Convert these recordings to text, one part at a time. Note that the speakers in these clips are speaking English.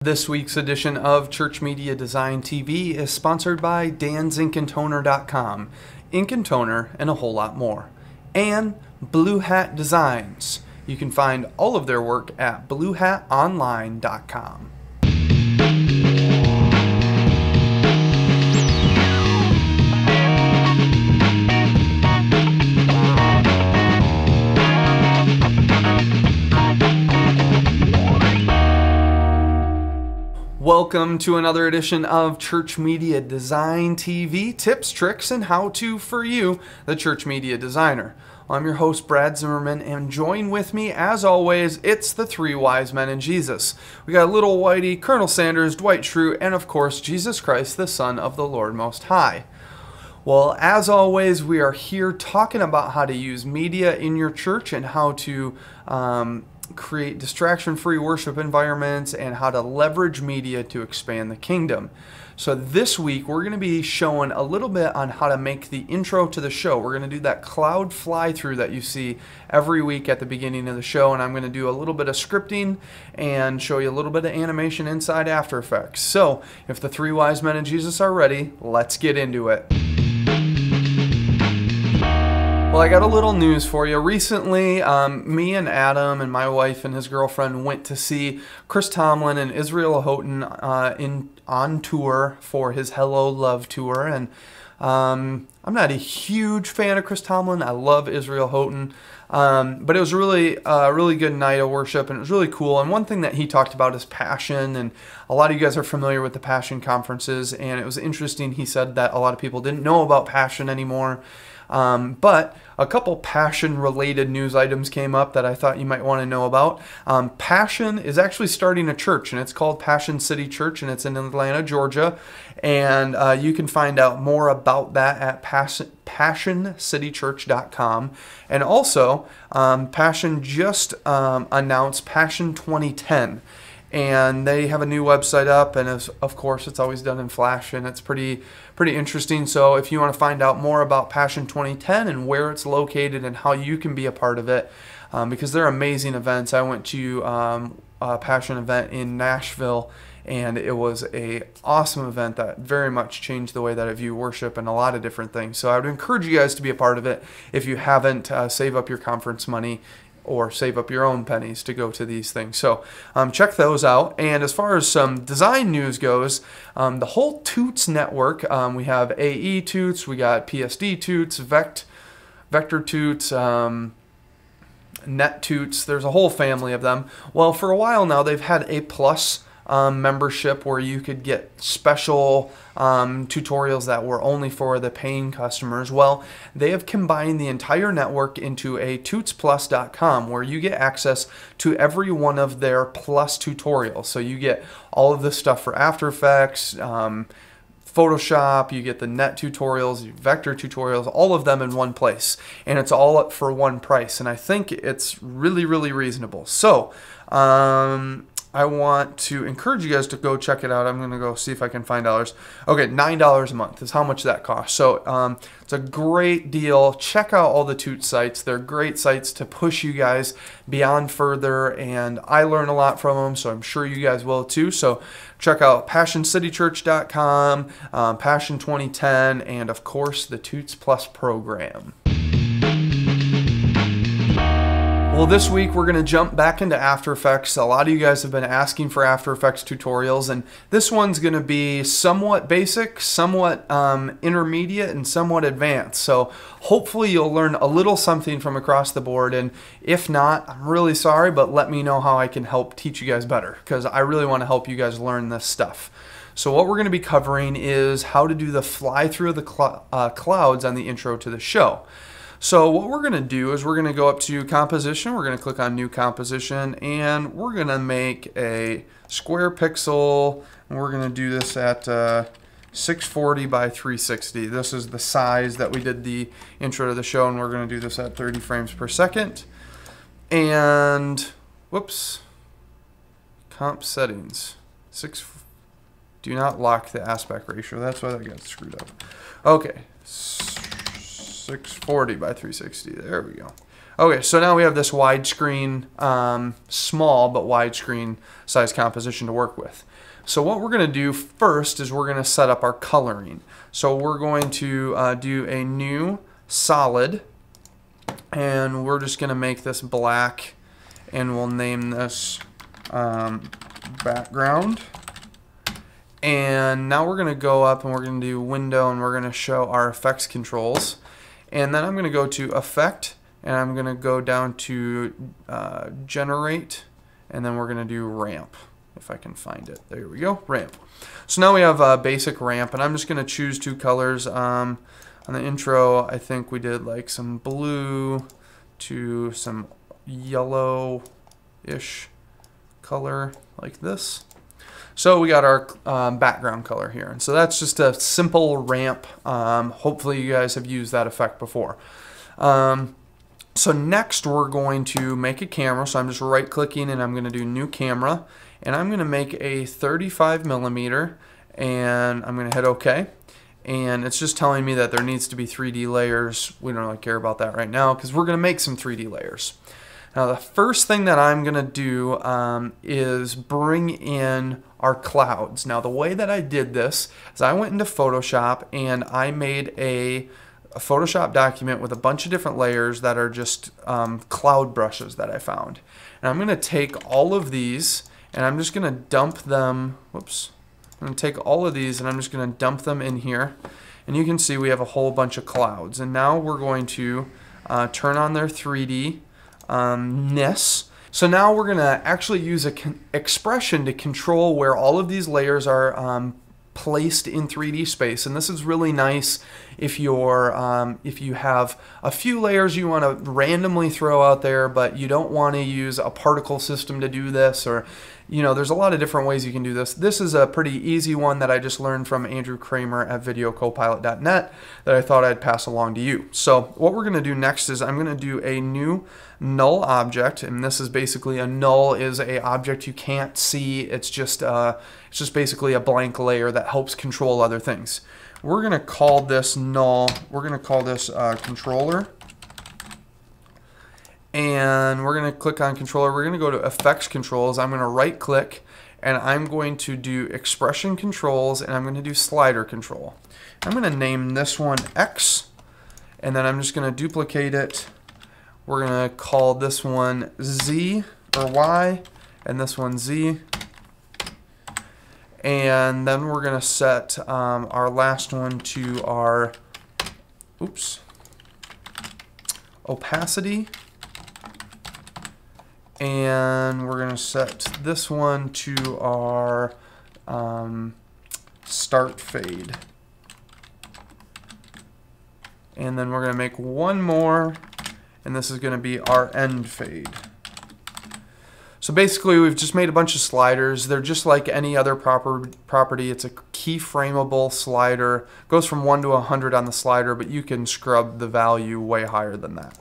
This week's edition of Church Media Design TV is sponsored by DansInkandToner.com, ink and toner, and a whole lot more. And Blue Hat Designs. You can find all of their work at BlueHatOnline.com. Welcome to another edition of Church Media Design TV, tips, tricks, and how-to for you, the Church Media Designer. I'm your host, Brad Zimmerman, and join with me, as always, it's the three wise men in Jesus. We got Little Whitey, Colonel Sanders, Dwight Thru, and of course, Jesus Christ, the Son of the Lord Most High. Well, as always, we are here talking about how to use media in your church and how to create distraction-free worship environments and how to leverage media to expand the kingdom. So this week we're going to be showing a little bit on how to make the intro to the show. We're going to do that cloud fly-through that you see every week at the beginning of the show, and I'm going to do a little bit of scripting and show you a little bit of animation inside After Effects. So if the three wise men in Jesus are ready, let's get into it. Well, I got a little news for you. Recently, me and Adam and my wife and his girlfriend went to see Chris Tomlin and Israel Houghton on tour for his Hello Love tour. And I'm not a huge fan of Chris Tomlin. I love Israel Houghton. But it was really a really good night of worship, and it was really cool. And one thing that he talked about is passion, and a lot of you guys are familiar with the Passion conferences, and it was interesting. He said that a lot of people didn't know about Passion anymore. But a couple Passion-related news items came up that I thought you might want to know about. Passion is actually starting a church, and it's called Passion City Church, and it's in Atlanta, Georgia. And you can find out more about that at PassionCityChurch.com. And also, Passion just announced Passion 2010. And they have a new website up, and of course it's always done in Flash, and it's pretty interesting. So if you want to find out more about Passion 2010 and where it's located and how you can be a part of it, because they're amazing events. I went to a Passion event in Nashville, and it was an awesome event that very much changed the way that I view worship and a lot of different things. So I would encourage you guys to be a part of it. If you haven't, save up your conference money or save up your own pennies to go to these things. So check those out. And as far as some design news goes, the whole Toots network, we have AE Toots, we got PSD Toots, Vector Toots, Net Toots. There's a whole family of them. Well, for a while now, they've had a Plus membership where you could get special tutorials that were only for the paying customers. Well, they have combined the entire network into a tootsplus.com where you get access to every one of their Plus tutorials. So you get all of the stuff for After Effects, Photoshop, you get the net tutorials, vector tutorials, all of them in one place. And it's all up for one price. And I think it's really, really reasonable. So, I want to encourage you guys to go check it out. I'm going to go see if I can find dollars. Okay, $9 a month is how much that costs. So it's a great deal. Check out all the Toot sites. They're great sites to push you guys beyond further, and I learn a lot from them, so I'm sure you guys will too. So check out PassionCityChurch.com, Passion 2010, and of course the Toots Plus program. Well, this week we're going to jump back into After Effects. A lot of you guys have been asking for After Effects tutorials, and this one's going to be somewhat basic, somewhat intermediate, and somewhat advanced. So hopefully you'll learn a little something from across the board, and if not, I'm really sorry, but let me know how I can help teach you guys better, because I really want to help you guys learn this stuff. So what we're going to be covering is how to do the fly-through of the clouds on the intro to the show. So what we're going to do is we're going to go up to Composition, we're going to click on New Composition, and we're going to make a square pixel, and we're going to do this at 640 by 360. This is the size that we did the intro to the show, and we're going to do this at 30 frames per second. And, whoops, comp settings, do not lock the aspect ratio. That's why that got screwed up. Okay. 640 by 360. There we go. Okay, so now we have this widescreen, small but widescreen size composition to work with. So what we're going to do first is we're going to set up our coloring. So we're going to do a new solid, and we're just going to make this black, and we'll name this background. And now we're going to go up and we're going to do window, and we're going to show our effects controls. And then I'm going to go to effect, and I'm going to go down to generate, and then we're going to do ramp, if I can find it. There we go, ramp. So now we have a basic ramp, and I'm just going to choose 2 colors. On the intro, I think we did like some blue to some yellow-ish color like this. So we got our background color here. And so that's just a simple ramp. Hopefully you guys have used that effect before. So next we're going to make a camera. So I'm just right clicking and I'm going to do new camera. And I'm going to make a 35mm, and I'm going to hit OK. And it's just telling me that there needs to be 3D layers. We don't really care about that right now because we're going to make some 3D layers. Now the first thing that I'm going to do is bring in our clouds. Now the way that I did this is I went into Photoshop and I made a Photoshop document with a bunch of different layers that are just cloud brushes that I found. And I'm going to take all of these and I'm just going to dump them, whoops, I'm going to take all of these and I'm just going to dump them in here. And you can see we have a whole bunch of clouds. And now we're going to turn on their 3D-ness. So now we're going to actually use an expression to control where all of these layers are placed in 3D space. And this is really nice if you're if you have a few layers you want to randomly throw out there, but you don't want to use a particle system to do this, or there's a lot of different ways you can do this. This is a pretty easy one that I just learned from Andrew Kramer at videocopilot.net that I thought I'd pass along to you. So what we're going to do next is I'm going to do a new null object, and this is basically a null is a object you can't see. It's just basically a blank layer that helps control other things. We're going to call this null, we're going to call this controller. And we're going to click on controller. We're going to go to effects controls. I'm going to right click and I'm going to do expression controls, and I'm going to do slider control. I'm going to name this one X, and then I'm just going to duplicate it. We're going to call this one Z or Y, and this one Z. And then we're going to set our last one to our opacity. And we're going to set this one to our start fade. And then we're going to make one more, and this is going to be our end fade. So basically we've just made a bunch of sliders. They're just like any other property. It's a keyframeable slider. Goes from 1 to 100 on the slider, but you can scrub the value way higher than that.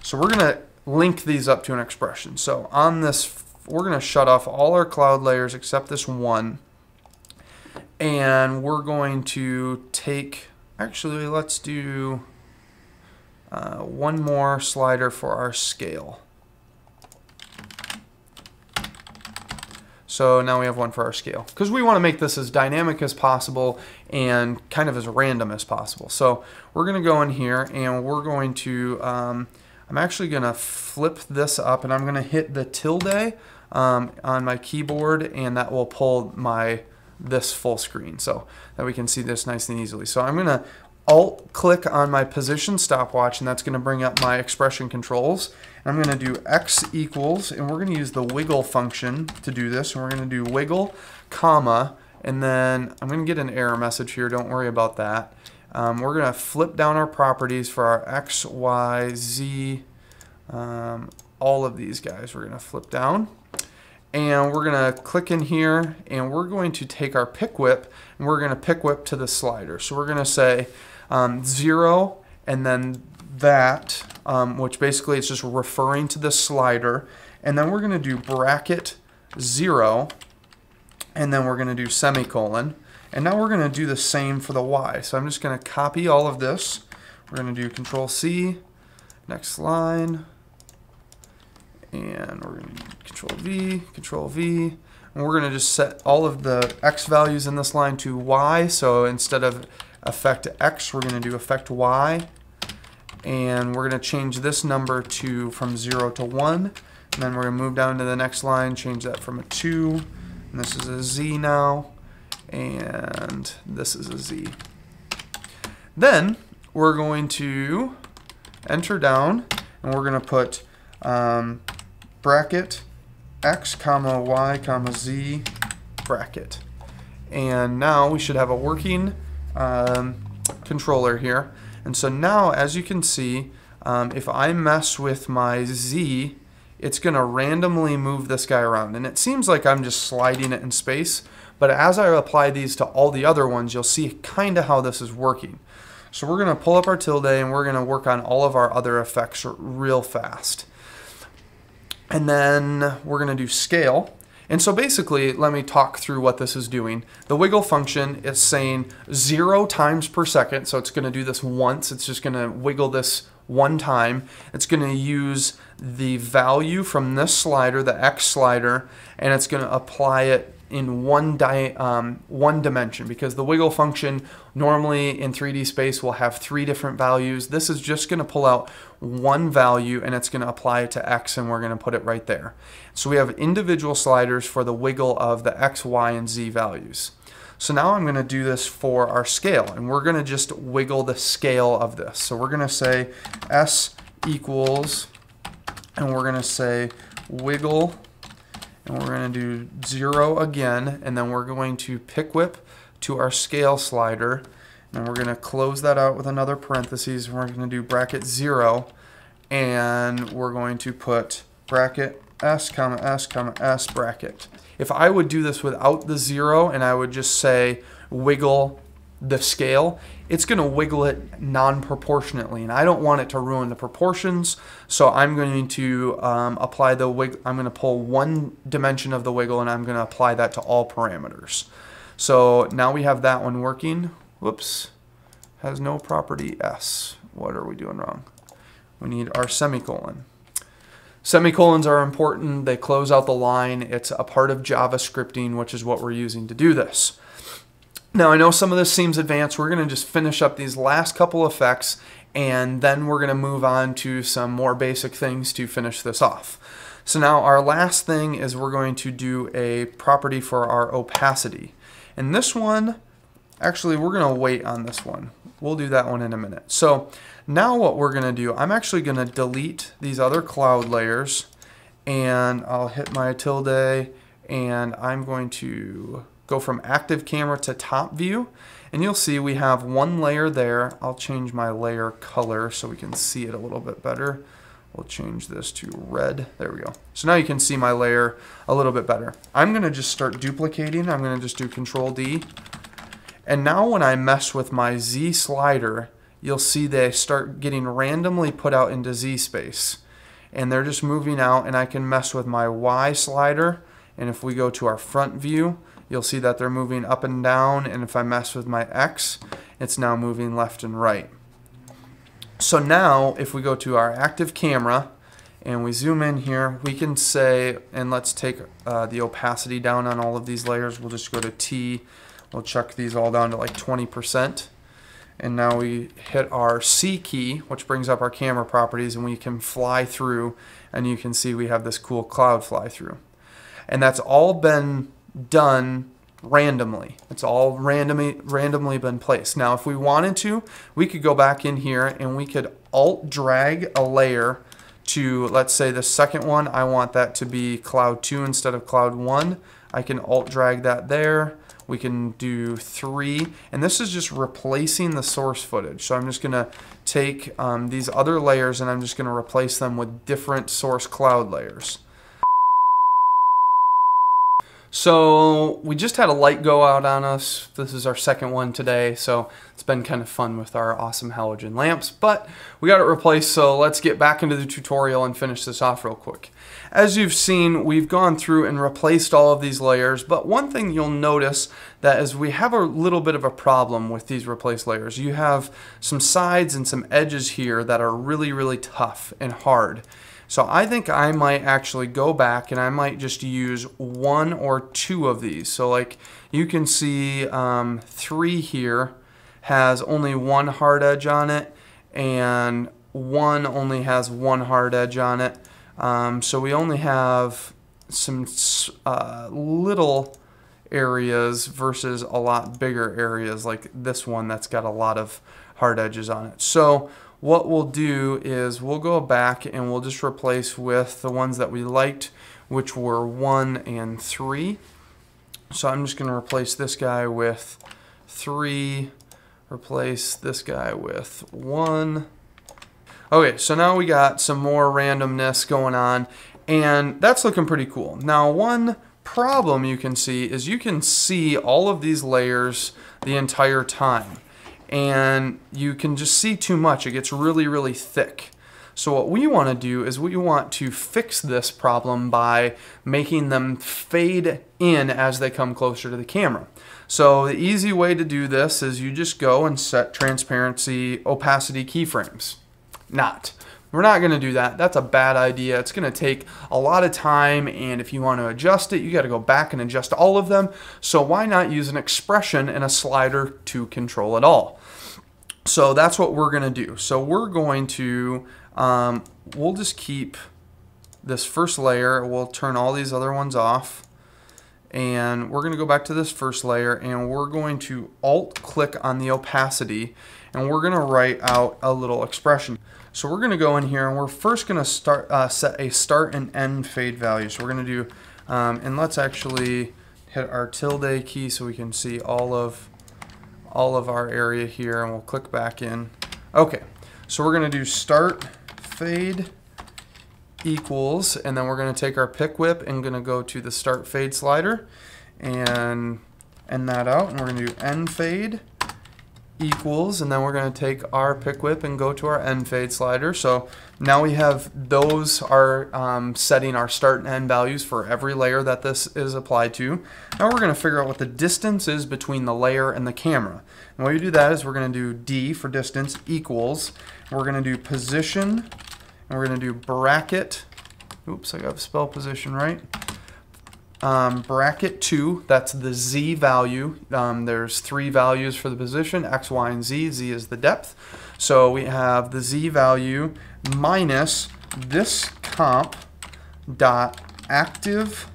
So we're going to link these up to an expression. So on this, we're going to shut off all our cloud layers except this one. And we're going to take, actually let's do one more slider for our scale. So now we have one for our scale, because we want to make this as dynamic as possible and kind of as random as possible. So we're going to go in here and we're going to, I'm actually going to flip this up, and I'm going to hit the tilde on my keyboard, and that will pull this full screen so that we can see this nice and easily. So I'm going to Alt click on my position stopwatch, and that's going to bring up my expression controls. And I'm going to do X equals, and we're going to use the wiggle function to do this. And we're going to do wiggle, comma, and then I'm going to get an error message here. Don't worry about that. We're going to flip down our properties for our X, Y, Z, all of these guys. We're going to flip down. And we're going to click in here, and we're going to take our pick whip, and we're going to pick whip to the slider. So we're going to say 0, and then that, which basically is just referring to the slider. And then we're going to do bracket 0, and then we're going to do semicolon. And now we're going to do the same for the Y. So I'm just going to copy all of this. We're going to do Control C, next line, and we're going to Control V, and we're going to just set all of the X values in this line to Y. So instead of effect X, we're going to do effect Y, and we're going to change this number from 0 to 1, and then we're going to move down to the next line, change that from a 2, and this is a Z now, and this is a Z. Then we're going to enter down, and we're going to put bracket X comma Y comma Z bracket. And now we should have a working controller here. And so now, as you can see, if I mess with my Z, it's going to randomly move this guy around. And it seems like I'm just sliding it in space, but as I apply these to all the other ones, you'll see kind of how this is working. So we're going to pull up our tilde, and we're going to work on all of our other effects real fast. And then we're going to do scale. And so basically, let me talk through what this is doing. The wiggle function is saying 0 times per second. So it's going to do this once. It's just going to wiggle this one time. It's going to use the value from this slider, the X slider, and it's going to apply it in one dimension, because the wiggle function normally in 3D space will have 3 different values. This is just going to pull out one value, and it's going to apply it to X, and we're going to put it right there. So we have individual sliders for the wiggle of the X, Y, and Z values. So now I'm going to do this for our scale, and we're going to just wiggle the scale of this. So we're going to say S equals, and we're going to say wiggle, and we're going to do 0 again, and then we're going to pick whip to our scale slider, and we're going to close that out with another parentheses, and we're going to do bracket 0, and we're going to put bracket S comma S comma S bracket. If I would do this without the 0 and I would just say wiggle the scale, it's going to wiggle it non-proportionately, and I don't want it to ruin the proportions, so I'm going to apply the wiggle. I'm going to pull one dimension of the wiggle, and I'm going to apply that to all parameters. So now we have that one working. Whoops, has no property S. What are we doing wrong? We need our semicolon. Semicolons are important. They close out the line. It's a part of JavaScripting, which is what we're using to do this. Now, I know some of this seems advanced. We're going to just finish up these last couple effects, and then we're going to move on to some more basic things to finish this off. So now our last thing is we're going to do a property for our opacity. And this one, actually, we're going to wait on this one. We'll do that one in a minute. So now what we're going to do, I'm actually going to delete these other cloud layers, and I'll hit my tilde, and I'm going to go from active camera to top view, and you'll see we have one layer there. I'll change my layer color so we can see it a little bit better. We'll change this to red. There we go. So now you can see my layer a little bit better. I'm going to just start duplicating. I'm going to just do Control D. And now when I mess with my Z slider, you'll see they start getting randomly put out into Z space. And they're just moving out, and I can mess with my Y slider. And if we go to our front view, you'll see that they're moving up and down, and if I mess with my X, it's now moving left and right. So now, if we go to our active camera, and we zoom in here, we can say, and let's take the opacity down on all of these layers. We'll just go to T, we'll chuck these all down to like 20%. And now we hit our C key, which brings up our camera properties, and we can fly through, and you can see we have this cool cloud fly through. And that's all been done randomly. It's all randomly been placed. Now, if we wanted to, we could go back in here and we could alt drag a layer to, let's say the second one, I want that to be cloud 2 instead of cloud 1. I can alt drag that there. We can do 3, and this is just replacing the source footage. So I'm just going to take these other layers, and I'm just going to replace them with different source cloud layers. So we just had a light go out on us. This is our second one today, so it's been kind of fun with our awesome halogen lamps, but we got it replaced, so let's get back into the tutorial and finish this off real quick. As you've seen, we've gone through and replaced all of these layers, but one thing you'll notice that is we have a little bit of a problem with these replaced layers. You have some sides and some edges here that are really, really tough and hard. So I think I might actually go back and I might just use 1 or 2 of these. So like you can see 3 here has only 1 hard edge on it, and 1 only has 1 hard edge on it. So we only have some little areas versus a lot bigger areas like this one that's got a lot of hard edges on it. So what we'll do is we'll go back and we'll just replace with the ones that we liked, which were 1 and 3. So I'm just going to replace this guy with 3, replace this guy with 1. Okay, so now we got some more randomness going on, and that's looking pretty cool. Now, one problem you can see is you can see all of these layers the entire time, and you can just see too much. It gets really, really thick. So what we want to do is we want to fix this problem by making them fade in as they come closer to the camera. So the easy way to do this is you just go and set transparency, opacity keyframes. We're not going to do that. That's a bad idea. It's going to take a lot of time, and if you want to adjust it, you got to go back and adjust all of them. So why not use an expression and a slider to control it all? So that's what we're going to do. So we're going to, we'll just keep this first layer. We'll turn all these other ones off. And we're going to go back to this first layer, and we're going to Alt-click on the opacity, and we're going to write out a little expression. So we're going to go in here, and we're first going to set a start and end fade value. So we're going to do, and let's actually hit our tilde key so we can see all of our area here, and we'll click back in. Okay, so we're going to do start fade equals, and then we're going to take our pick whip and going to go to the start fade slider and end that out, and we're going to do end fade equals, and then we're going to take our pick whip and go to our end fade slider. So now we have those are setting our start and end values for every layer that this is applied to. Now we're going to figure out what the distance is between the layer and the camera. And the way we do that is we're going to do D for distance equals, and we're going to do position, and we're going to do bracket, oops, I got to spell position right, bracket 2, that's the Z value. There's 3 values for the position, X, Y, and Z. Z is the depth. So we have the Z value minus this comp dot active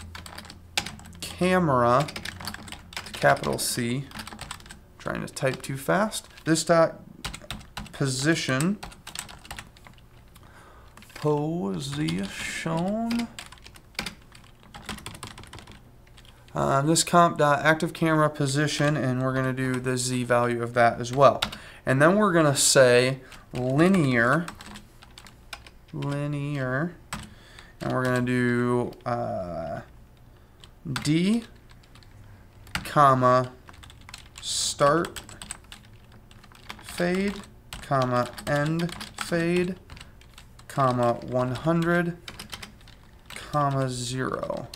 camera, capital C, trying to type too fast, this dot position, this comp dot active camera position, and we're going to do the Z value of that as well. And then we're going to say linear, and we're going to do D, comma, start fade, comma, end fade, comma, 100, comma, 0.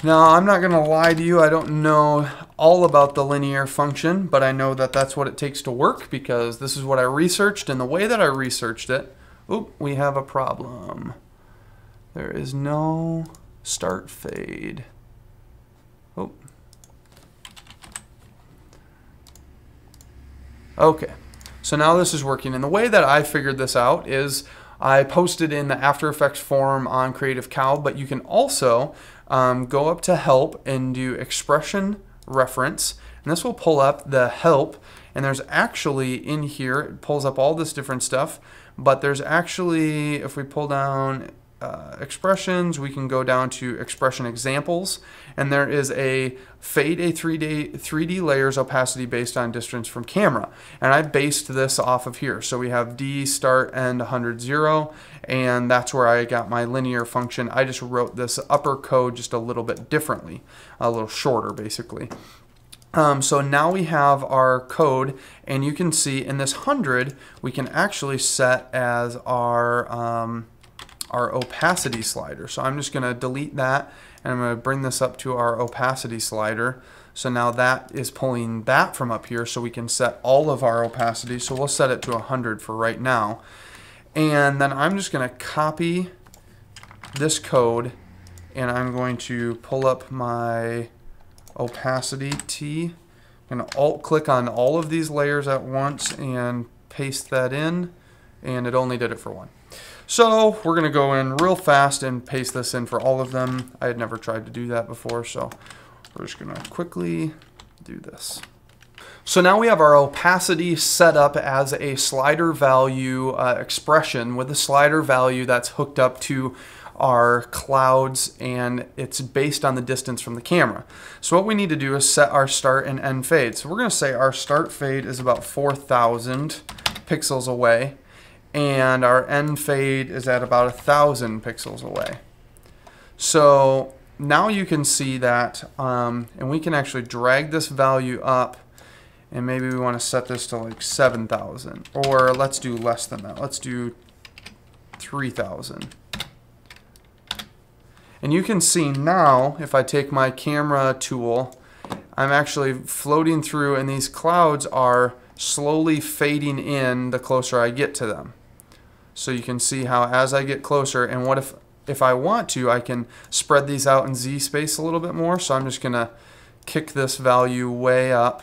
Now, I'm not going to lie to you, I don't know all about the linear function, but I know that that's what it takes to work because this is what I researched, and the way that I researched it, oop, we have a problem. There is no start fade. Oh. Okay, so now this is working, and the way that I figured this out is I posted in the After Effects forum on Creative Cow, but you can also go up to help and do expression reference, and this will pull up the help, and there's actually in here, it pulls up all this different stuff, but there's actually, if we pull down expressions, we can go down to expression examples, and there is a fade a 3D layers opacity based on distance from camera, and I based this off of here. So we have D start end 100 0, and that's where I got my linear function. I just wrote this upper code just a little bit differently, a little shorter basically. So now we have our code, and you can see in this 100 we can actually set as our opacity slider. So I'm just going to delete that, and I'm going to bring this up to our opacity slider. So now that is pulling that from up here, so we can set all of our opacity. So we'll set it to 100 for right now. And then I'm just going to copy this code, and I'm going to pull up my opacity T. I'm going to alt-click on all of these layers at once and paste that in, and it only did it for one. So we're going to go in real fast and paste this in for all of them. I had never tried to do that before, so we're just going to quickly do this. So now we have our opacity set up as a slider value expression with a slider value that's hooked up to our clouds, and it's based on the distance from the camera. So what we need to do is set our start and end fade. So we're going to say our start fade is about 4,000 pixels away, and our end fade is at about 1,000 pixels away. So now you can see that, and we can actually drag this value up, and maybe we want to set this to like 7,000, or let's do less than that. Let's do 3,000. And you can see now, if I take my camera tool, I'm actually floating through, and these clouds are slowly fading in the closer I get to them. So you can see how as I get closer, and what if I want to, I can spread these out in Z space a little bit more. So I'm just going to kick this value way up.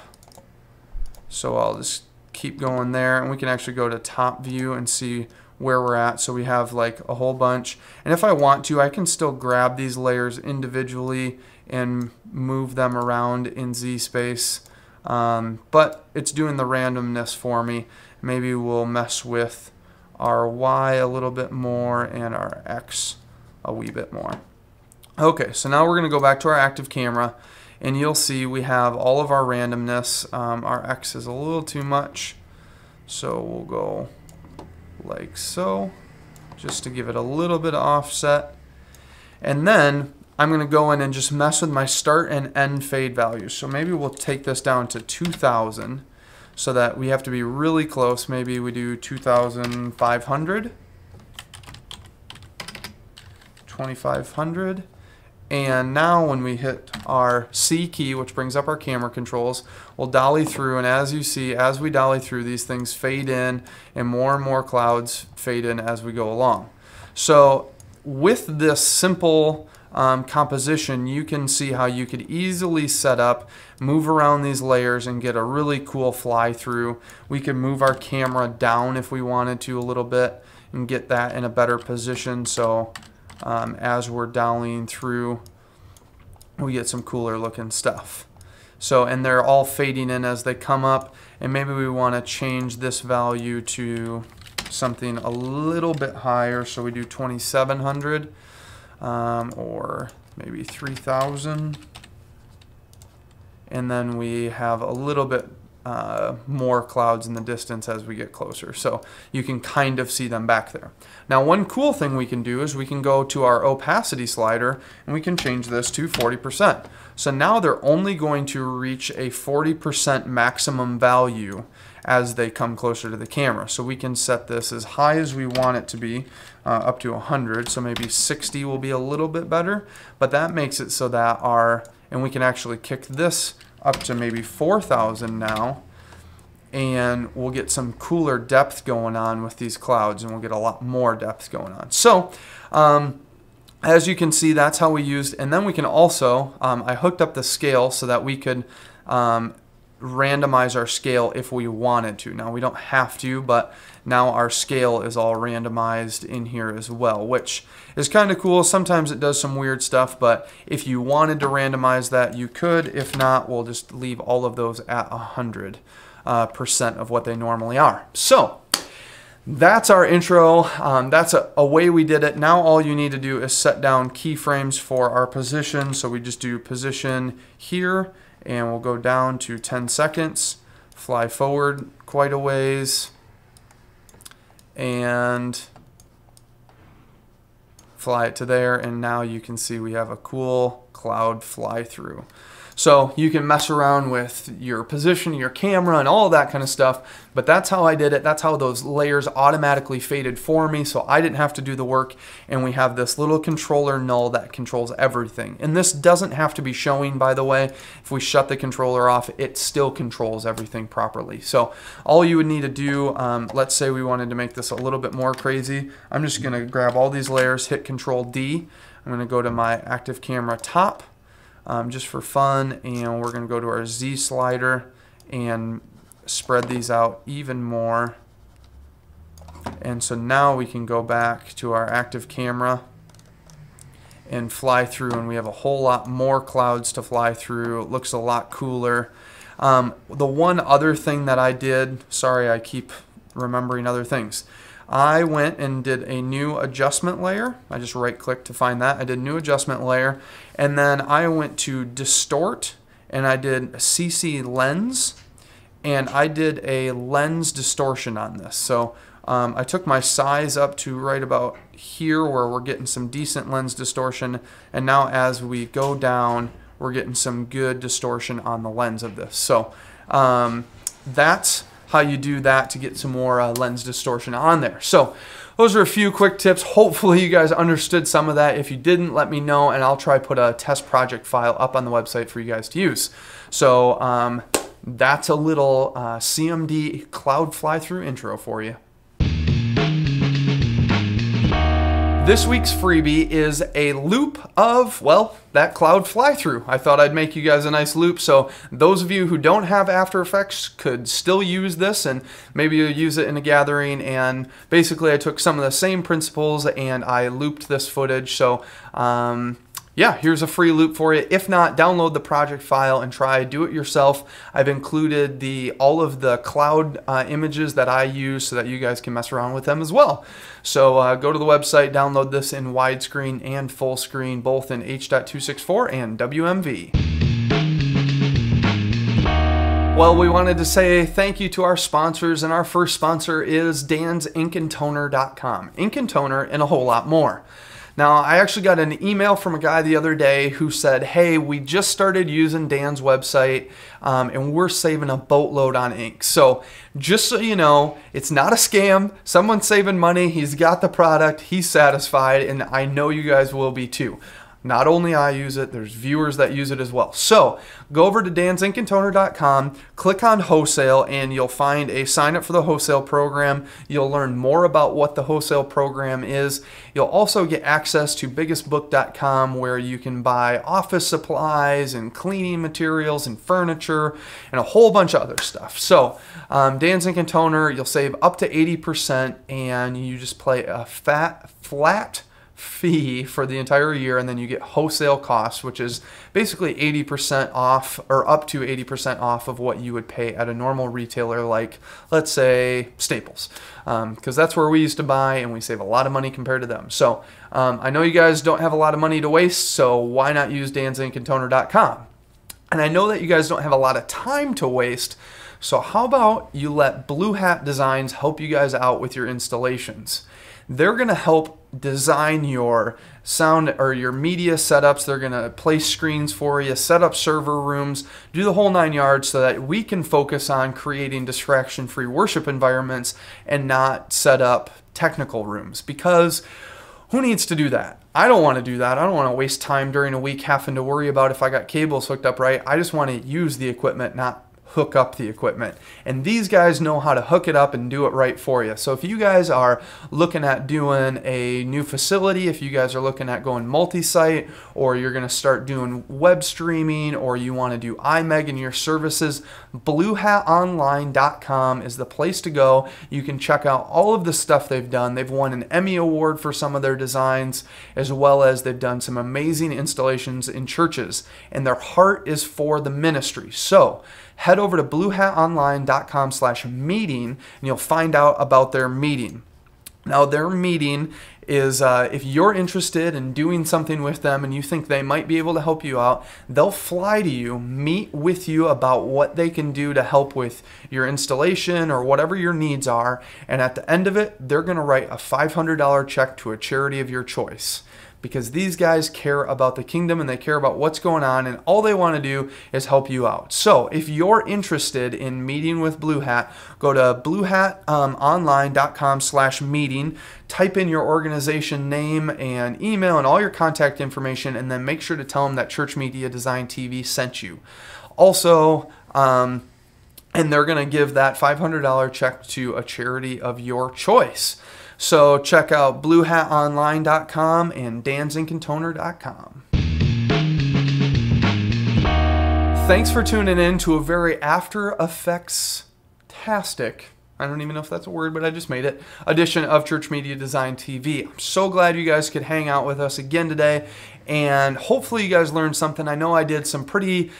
So I'll just keep going there, and we can actually go to top view and see where we're at. So we have like a whole bunch, and if I want to, I can still grab these layers individually and move them around in Z space, but it's doing the randomness for me. Maybe we'll mess with our Y a little bit more and our X a wee bit more. Okay, so now we're going to go back to our active camera, and you'll see we have all of our randomness. Our X is a little too much, so we'll go like so, just to give it a little bit of offset. And then I'm going to go in and just mess with my start and end fade values. So maybe we'll take this down to 2,000 so that we have to be really close. Maybe we do 2,500, 2,500. And now when we hit our C key, which brings up our camera controls, we'll dolly through, and as you see, as we dolly through, these things fade in, and more clouds fade in as we go along. So with this simple composition, you can see how you could easily set up, move around these layers, and get a really cool fly through. We could move our camera down if we wanted to a little bit and get that in a better position. So as we're dollying through, we get some cooler looking stuff. So, and they're all fading in as they come up, and maybe we want to change this value to something a little bit higher. So we do 2,700 or maybe 3,000, and then we have a little bit more clouds in the distance as we get closer, so you can kind of see them back there. Now, one cool thing we can do is we can go to our opacity slider, and we can change this to 40%. So now they're only going to reach a 40% maximum value as they come closer to the camera. So we can set this as high as we want it to be, up to 100. So maybe 60 will be a little bit better, but that makes it so that and we can actually kick this up to maybe 4,000 now, and we'll get some cooler depth going on with these clouds, and we'll get a lot more depth going on. So as you can see, that's how we used, and then we can also, I hooked up the scale so that we could randomize our scale if we wanted to. Now we don't have to, but now our scale is all randomized in here as well, which is kind of cool. Sometimes it does some weird stuff, but if you wanted to randomize that, you could. If not, we'll just leave all of those at 100% of what they normally are. So that's our intro. That's a way we did it. Now all you need to do is set down keyframes for our position. So we just do position here, and we'll go down to 10 seconds, fly forward quite a ways, and fly it to there, and now you can see we have a cool cloud fly-through. So you can mess around with your position, your camera, and all of that kind of stuff, but that's how I did it. That's how those layers automatically faded for me, so I didn't have to do the work, and we have this little controller null that controls everything. And this doesn't have to be showing, by the way. If we shut the controller off, it still controls everything properly. So all you would need to do, let's say we wanted to make this a little bit more crazy. I'm just gonna grab all these layers, hit Control D. I'm gonna go to my active camera top, just for fun, and we're going to go to our Z slider and spread these out even more. And so now we can go back to our active camera and fly through, and we have a whole lot more clouds to fly through. It looks a lot cooler. The one other thing that I did, sorry I keep remembering other things, I went and did a new adjustment layer. I just right clicked to find that. I did new adjustment layer, and then I went to distort, and I did a CC lens, and I did a lens distortion on this. So I took my size up to right about here where we're getting some decent lens distortion, and now as we go down, we're getting some good distortion on the lens of this. So that's how you do that to get some more lens distortion on there. So those are a few quick tips. Hopefully you guys understood some of that. If you didn't, let me know, and I'll try put a test project file up on the website for you guys to use. So that's a little CMD cloud fly-through intro for you. This week's freebie is a loop of, well, that cloud fly-through. I thought I'd make you guys a nice loop, so those of you who don't have After Effects could still use this, and maybe you'll use it in a gathering. And basically I took some of the same principles and I looped this footage. So yeah, here's a free loop for you. If not, download the project file and try do it yourself. I've included all of the cloud images that I use so that you guys can mess around with them as well. So go to the website, download this in widescreen and full screen, both in H.264 and WMV. Well, we wanted to say thank you to our sponsors, and our first sponsor is dan'sinnkandtoner.com. Ink and toner and a whole lot more. Now, I actually got an email from a guy the other day who said, hey, we just started using Dan's website and we're saving a boatload on ink. So just so you know, it's not a scam. Someone's saving money. He's got the product. He's satisfied, and I know you guys will be too. Not only I use it, there's viewers that use it as well. So go over to dan'sinnkandtoner.com, click on wholesale, and you'll find a sign up for the wholesale program. You'll learn more about what the wholesale program is. You'll also get access to biggestbook.com, where you can buy office supplies and cleaning materials and furniture and a whole bunch of other stuff. So Dan's Ink and Toner, you'll save up to 80%, and you just pay a flat fee for the entire year, and then you get wholesale costs, which is basically 80% off, or up to 80% off of what you would pay at a normal retailer like, let's say, Staples, because that's where we used to buy, and we save a lot of money compared to them. So I know you guys don't have a lot of money to waste, so why not use dan'sinnkandtoner.com? And I know that you guys don't have a lot of time to waste, so how about you let Blue Hat Designs help you guys out with your installations? They're going to help design your sound or your media setups. They're going to place screens for you, set up server rooms, do the whole 9 yards, so that we can focus on creating distraction-free worship environments and not set up technical rooms, because who needs to do that? I don't want to do that. I don't want to waste time during a week having to worry about if I got cables hooked up right. I just want to use the equipment, not hook up the equipment. And these guys know how to hook it up and do it right for you. So if you guys are looking at doing a new facility, if you guys are looking at going multi-site, or you're going to start doing web streaming, or you want to do iMeg in your services, BlueHatOnline.com is the place to go. You can check out all of the stuff they've done. They've won an Emmy Award for some of their designs, as well as they've done some amazing installations in churches, and their heart is for the ministry. So head over to BlueHatOnline.com/meeting, and you'll find out about their meeting. Now, their meeting is, if you're interested in doing something with them and you think they might be able to help you out, they'll fly to you, meet with you about what they can do to help with your installation or whatever your needs are, and at the end of it, they're going to write a $500 check to a charity of your choice. because these guys care about the kingdom and they care about what's going on, and all they want to do is help you out. So if you're interested in meeting with Blue Hat, go to bluehatonline.com/meeting, type in your organization name and email and all your contact information, and then make sure to tell them that Church Media Design TV sent you. Also, and they're going to give that $500 check to a charity of your choice. So check out bluehatonline.com and danzinkandtoner.com. Thanks for tuning in to a very After Effects-tastic, I don't even know if that's a word, but I just made it, edition of Church Media Design TV. I'm so glad you guys could hang out with us again today, and hopefully you guys learned something. I know I did some pretty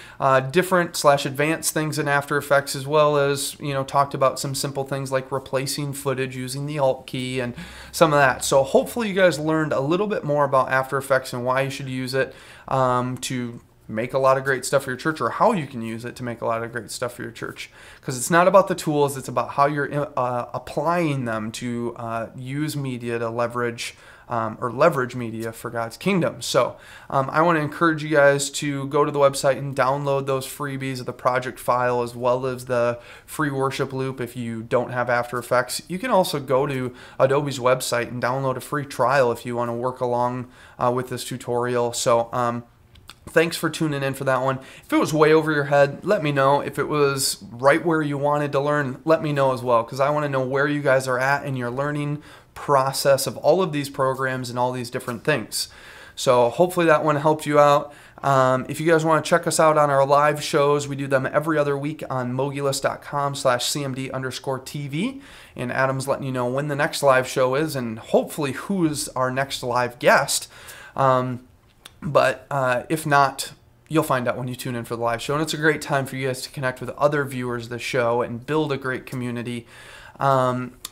different/advanced things in After Effects, as well as, talked about some simple things like replacing footage using the Alt key and some of that. So hopefully you guys learned a little bit more about After Effects and why you should use it to make a lot of great stuff for your church, or how you can use it to make a lot of great stuff for your church. Because it's not about the tools, it's about how you're applying them to use media to leverage media for God's kingdom. So I want to encourage you guys to go to the website and download those freebies of the project file, as well as the free worship loop. If you don't have After Effects, you can also go to Adobe's website and download a free trial if you want to work along with this tutorial. So thanks for tuning in for that one. If it was way over your head, let me know. If it was right where you wanted to learn, let me know as well, because I want to know where you guys are at in your learning process of all of these programs and all these different things. So hopefully that one helped you out. If you guys want to check us out on our live shows, we do them every other week on mogulus.com/CMD_TV. And Adam's letting you know when the next live show is and hopefully who's our next live guest. But if not, you'll find out when you tune in for the live show. And it's a great time for you guys to connect with other viewers of the show and build a great community.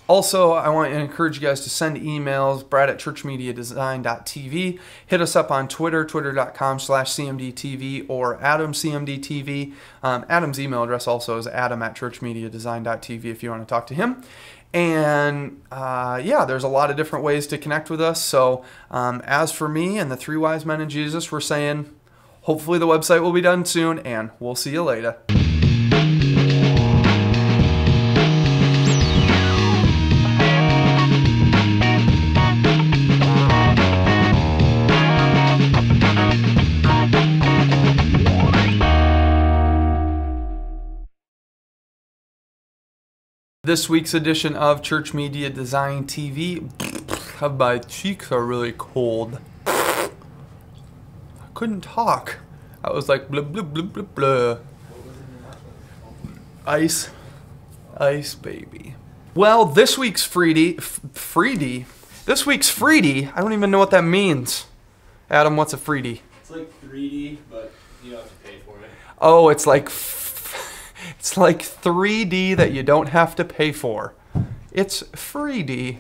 Also, I want to encourage you guys to send emails, brad@ChurchMediaDesign.tv. Hit us up on Twitter, twitter.com/CMDTV or AdamCMDTV. Adam's email address also is adam@ChurchMediaDesign.tv if you want to talk to him. And yeah, there's a lot of different ways to connect with us. So as for me and the three wise men and Jesus, we're saying hopefully the website will be done soon, and we'll see you later. This week's edition of Church Media Design TV. My cheeks are really cold. I couldn't talk. I was like blah blah blah blah blah. Ice, baby. Well, this week's freebie. I don't even know what that means. Adam, what's a freebie? It's like 3D, but you don't have to pay for it. Oh, it's like 3D that you don't have to pay for. It's freebie.